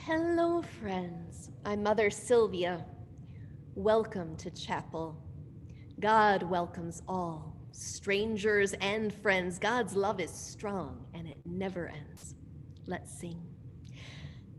Hello, friends. I'm Mother Sylvia. Welcome to chapel. God welcomes all, strangers and friends. God's love is strong and it never ends. Let's sing.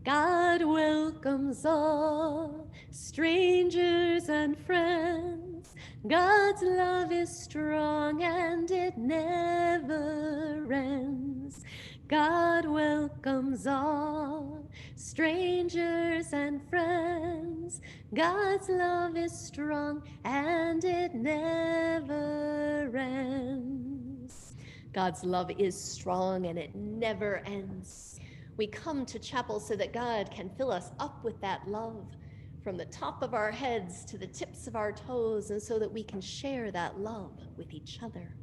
God welcomes all, strangers and friends. God's love is strong and it never ends. God welcomes all, strangers and friends. God's love is strong and it never ends. God's love is strong and it never ends. We come to chapel so that God can fill us up with that love from the top of our heads to the tips of our toes, and so that we can share that love with each other.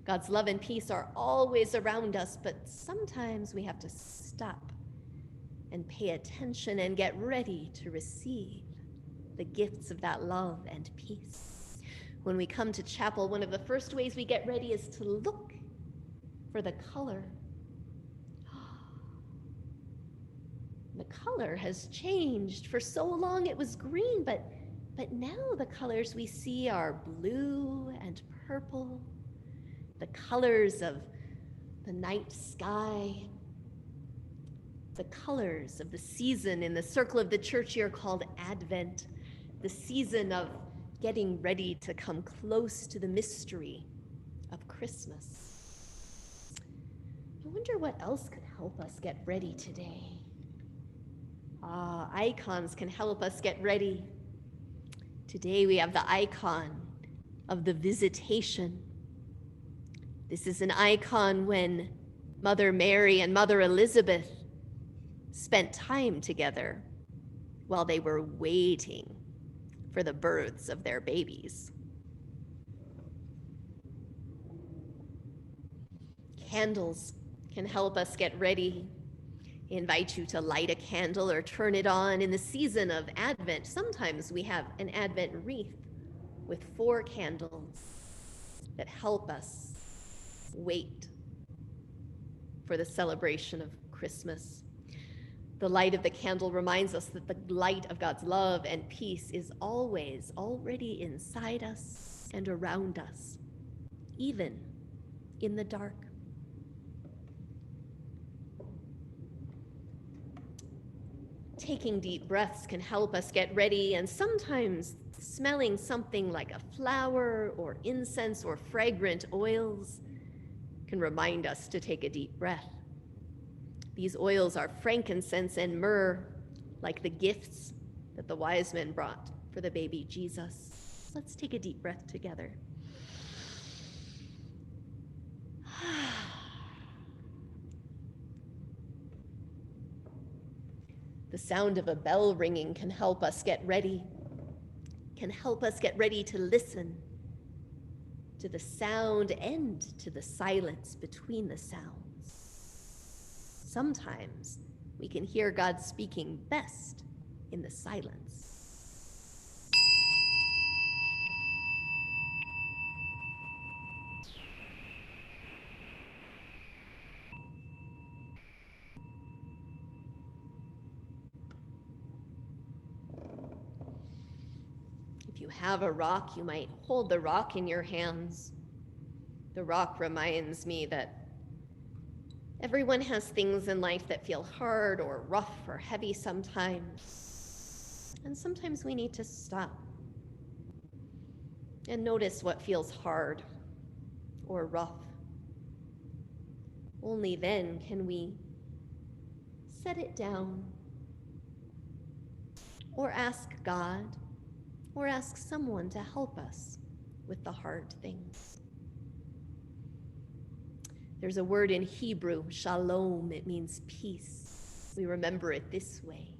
God's love and peace are always around us, but sometimes we have to stop and pay attention and get ready to receive the gifts of that love and peace. When we come to chapel, one of the first ways we get ready is to look for the color. The color has changed. For so long it was green, but now the colors we see are blue and purple, the colors of the night sky, the colors of the season in the circle of the church year called Advent, the season of getting ready to come close to the mystery of Christmas. I wonder what else could help us get ready today. Icons can help us get ready. Today we have the icon of the Visitation. This is an icon when Mother Mary and Mother Elizabeth spent time together while they were waiting for the births of their babies. Candles can help us get ready. I invite you to light a candle or turn it on. In the season of Advent, sometimes we have an Advent wreath with 4 candles that help us wait for the celebration of Christmas. The light of the candle reminds us that the light of God's love and peace is always already inside us and around us, even in the dark. Taking deep breaths can help us get ready, and sometimes smelling something like a flower or incense or fragrant oils can remind us to take a deep breath. These oils are frankincense and myrrh, like the gifts that the wise men brought for the baby Jesus. Let's take a deep breath together. The sound of a bell ringing can help us get ready, to listen to the sound and to the silence between the sounds. Sometimes we can hear God speaking best in the silence. If you have a rock, you might hold the rock in your hands. The rock reminds me that everyone has things in life that feel hard or rough or heavy sometimes. And sometimes we need to stop and notice what feels hard or rough. Only then can we set it down or ask God or ask someone to help us with the hard things. There's a word in Hebrew, shalom. It means peace. We remember it this way.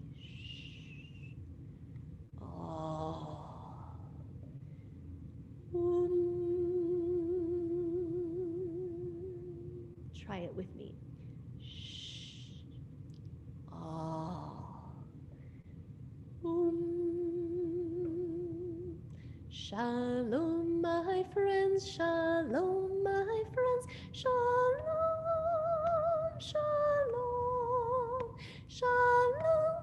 Try it with me. Shalom, my friends, shalom, my friends, shalom, shalom, shalom,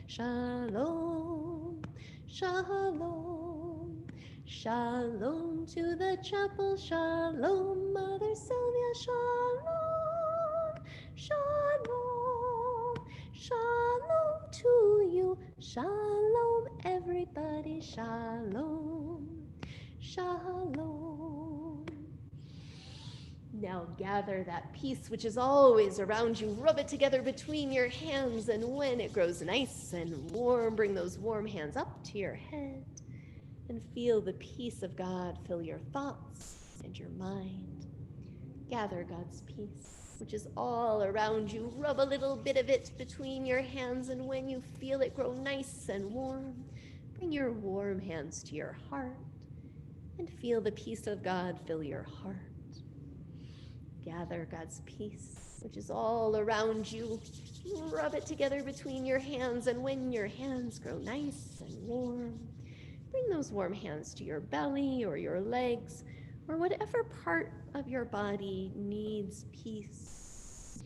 Shalom, shalom, shalom to the chapel. Shalom, Mother Sylvia. Shalom, shalom, shalom to you. Shalom, everybody. Shalom, shalom. Now gather that peace which is always around you. Rub it together between your hands, and when it grows nice and warm, bring those warm hands up to your head and feel the peace of God fill your thoughts and your mind. Gather God's peace, which is all around you. Rub a little bit of it between your hands, and when you feel it grow nice and warm, bring your warm hands to your heart and feel the peace of God fill your heart. Gather God's peace, which is all around you. Rub it together between your hands, and when your hands grow nice and warm, bring those warm hands to your belly or your legs or whatever part of your body needs peace.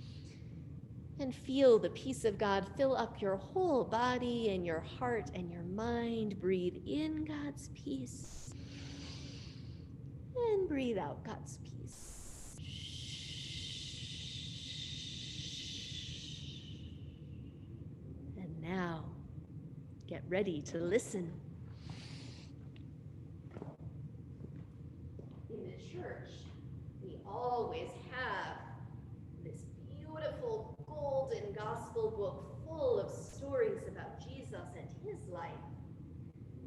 And feel the peace of God fill up your whole body and your heart and your mind. Breathe in God's peace and breathe out God's peace. Now, get ready to listen. In the church, we always have this beautiful golden gospel book full of stories about Jesus and his life.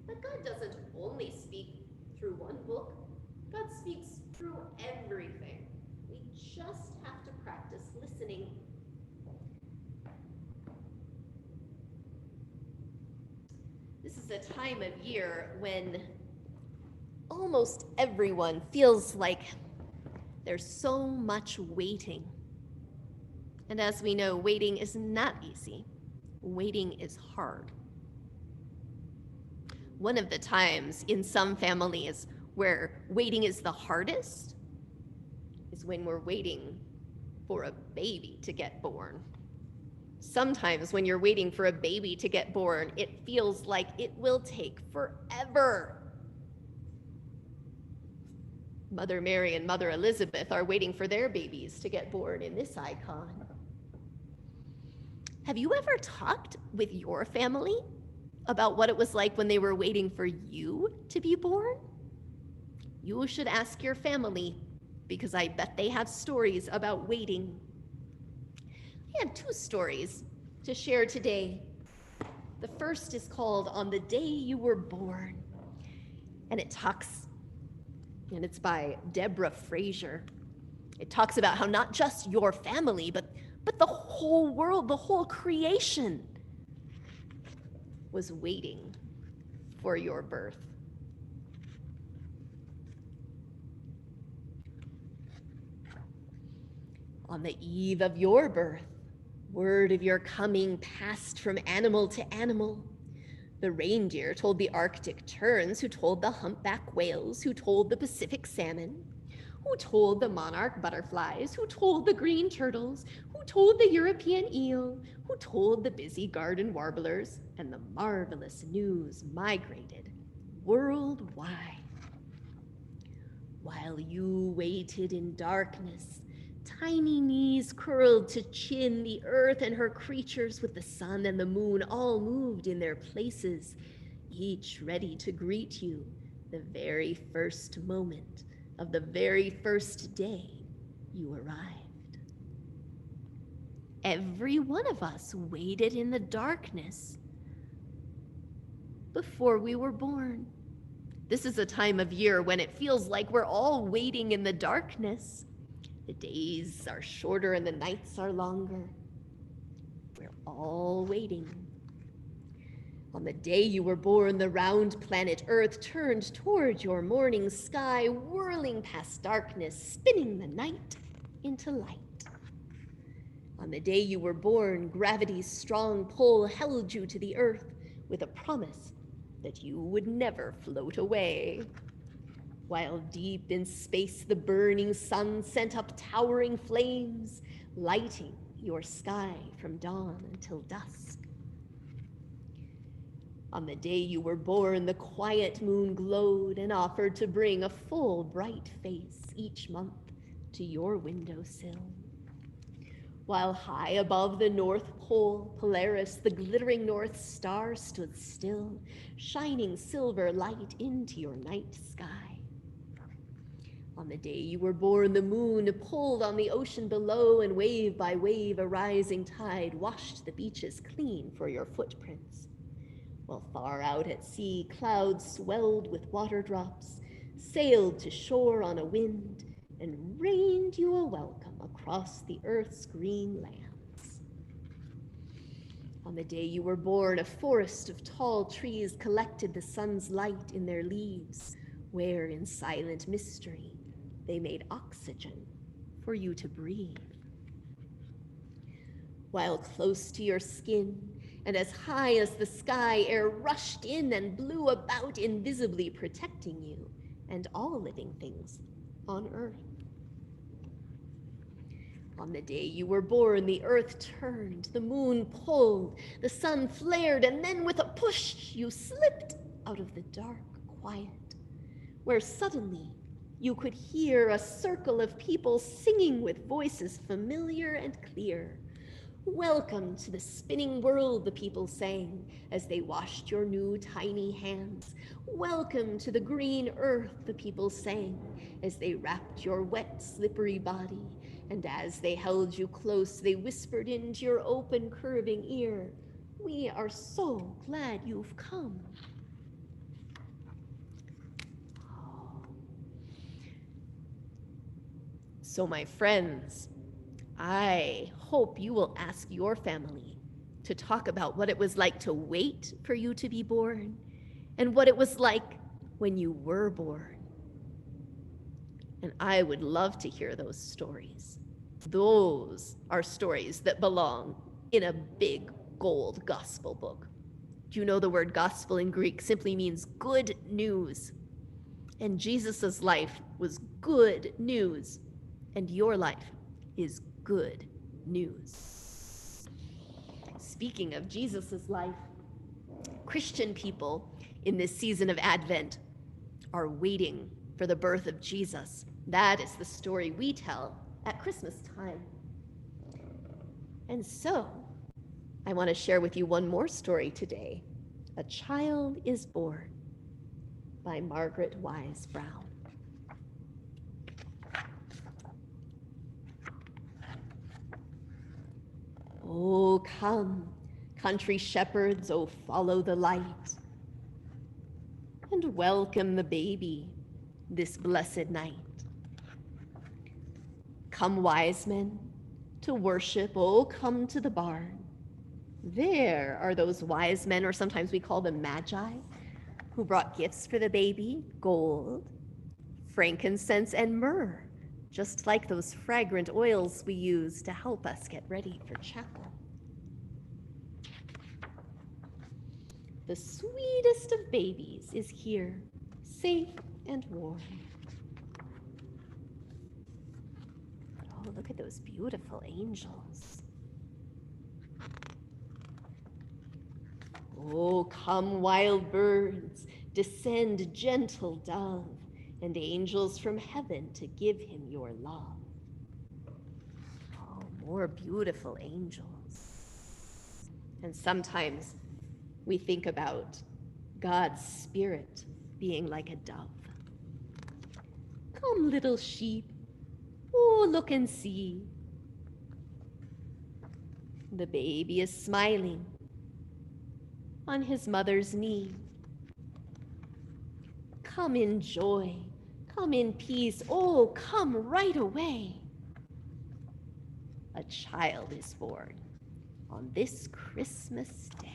But God doesn't only speak through one book. God speaks through everything. We just have to practice listening. This is a time of year when almost everyone feels like there's so much waiting. And as we know, waiting is not easy. Waiting is hard. One of the times in some families where waiting is the hardest is when we're waiting for a baby to get born. Sometimes when you're waiting for a baby to get born, it feels like it will take forever. Mother Mary and Mother Elizabeth are waiting for their babies to get born in this icon. Have you ever talked with your family about what it was like when they were waiting for you to be born? You should ask your family, because I bet they have stories about waiting. I have two stories to share today. The first is called On the Day You Were Born, and it's by Deborah Fraser. It talks about how not just your family, but the whole world, the whole creation was waiting for your birth. On the eve of your birth, word of your coming passed from animal to animal. The reindeer told the Arctic terns, who told the humpback whales, who told the Pacific salmon, who told the monarch butterflies, who told the green turtles, who told the European eel, who told the busy garden warblers, and the marvelous news migrated worldwide. While you waited in darkness, tiny knees curled to chin, the earth and her creatures with the sun and the moon all moved in their places, each ready to greet you the very first moment of the very first day you arrived. Every one of us waited in the darkness before we were born. This is a time of year when it feels like we're all waiting in the darkness. The days are shorter and the nights are longer. We're all waiting. On the day you were born, the round planet Earth turned toward your morning sky, whirling past darkness, spinning the night into light. On the day you were born, gravity's strong pull held you to the Earth with a promise that you would never float away. While deep in space, the burning sun sent up towering flames, lighting your sky from dawn until dusk. On the day you were born, the quiet moon glowed and offered to bring a full, bright face each month to your windowsill. While high above the North Pole, Polaris, the glittering North Star, stood still, shining silver light into your night sky. On the day you were born, the moon pulled on the ocean below, and wave by wave a rising tide washed the beaches clean for your footprints. While far out at sea, clouds swelled with water drops, sailed to shore on a wind, and rained you a welcome across the earth's green lands. On the day you were born, a forest of tall trees collected the sun's light in their leaves, where in silent mystery they made oxygen for you to breathe. While close to your skin and as high as the sky, air rushed in and blew about, invisibly protecting you and all living things on Earth. On the day you were born, the earth turned, the moon pulled, the sun flared, and then with a push, you slipped out of the dark quiet, where suddenly you could hear a circle of people singing with voices familiar and clear. Welcome to the spinning world, the people sang as they washed your new tiny hands. Welcome to the green earth, the people sang as they wrapped your wet, slippery body. And as they held you close, they whispered into your open, curving ear, "We are so glad you've come." So, my friends, I hope you will ask your family to talk about what it was like to wait for you to be born and what it was like when you were born. And I would love to hear those stories. Those are stories that belong in a big gold gospel book. Do you know the word gospel in Greek simply means good news? And Jesus's life was good news, and your life is good news. Speaking of Jesus's life, Christian people in this season of Advent are waiting for the birth of Jesus. That is the story we tell at Christmas time. And so, I want to share with you one more story today. A Child is Born by Margaret Wise Brown. Oh, come, country shepherds, oh, follow the light, and welcome the baby this blessed night. Come, wise men, to worship, oh, come to the barn. There are those wise men, or sometimes we call them magi, who brought gifts for the baby, gold, frankincense, and myrrh, just like those fragrant oils we use to help us get ready for chapel. The sweetest of babies is here, safe and warm. Oh, look at those beautiful angels. Oh, come, wild birds, descend, gentle dove, and angels from heaven to give him your love. Oh, more beautiful angels. And sometimes we think about God's Spirit being like a dove. Come, little sheep, oh, look and see. The baby is smiling on his mother's knee. Come in joy, come in peace, oh, come right away. A child is born on this Christmas day.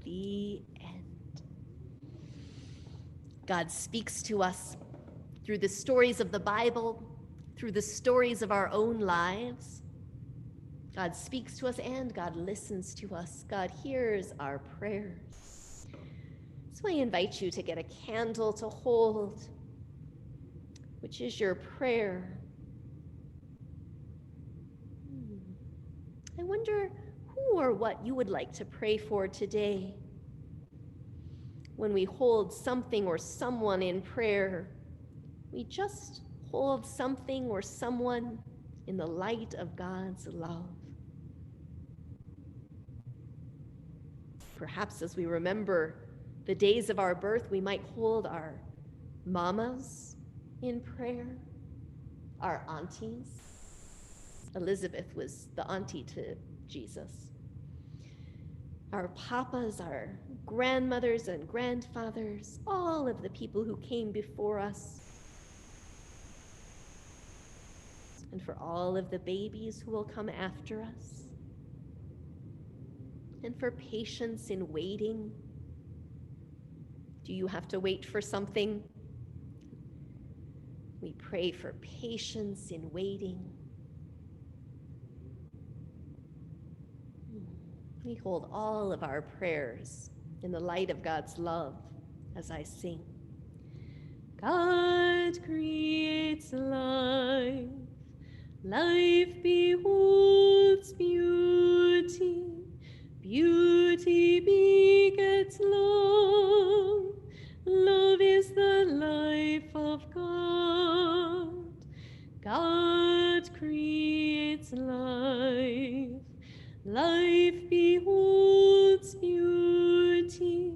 The end. God speaks to us through the stories of the Bible, through the stories of our own lives. God speaks to us and God listens to us. God hears our prayers. So I invite you to get a candle to hold, which is your prayer. I wonder, who or what you would like to pray for today. When we hold something or someone in prayer, we just hold something or someone in the light of God's love. Perhaps as we remember the days of our birth, we might hold our mamas in prayer, our aunties. Elizabeth was the auntie to Jesus. Our papas, our grandmothers and grandfathers, all of the people who came before us, and for all of the babies who will come after us, and for patience in waiting. Do you have to wait for something? We pray for patience in waiting. We hold all of our prayers in the light of God's love as I sing. God creates life. Life beholds beauty. Beauty begets love. Love is the life of God. God creates life. Life beholds beauty.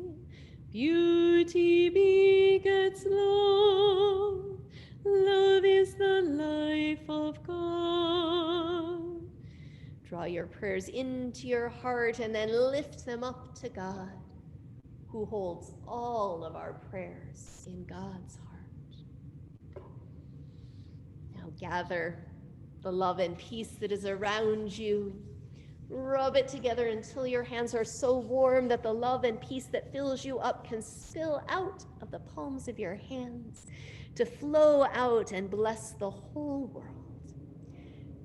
Beauty begets love. Love is the life of God. Draw your prayers into your heart and then lift them up to God, who holds all of our prayers in God's heart. Now gather the love and peace that is around you. Rub it together until your hands are so warm that the love and peace that fills you up can spill out of the palms of your hands to flow out and bless the whole world.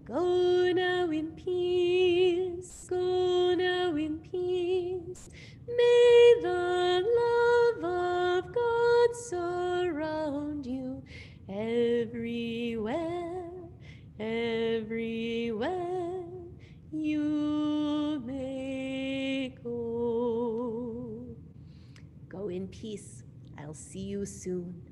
Go now in peace, go now in peace. May the love of God surround you everywhere, everywhere you may go. Go in peace. I'll see you soon.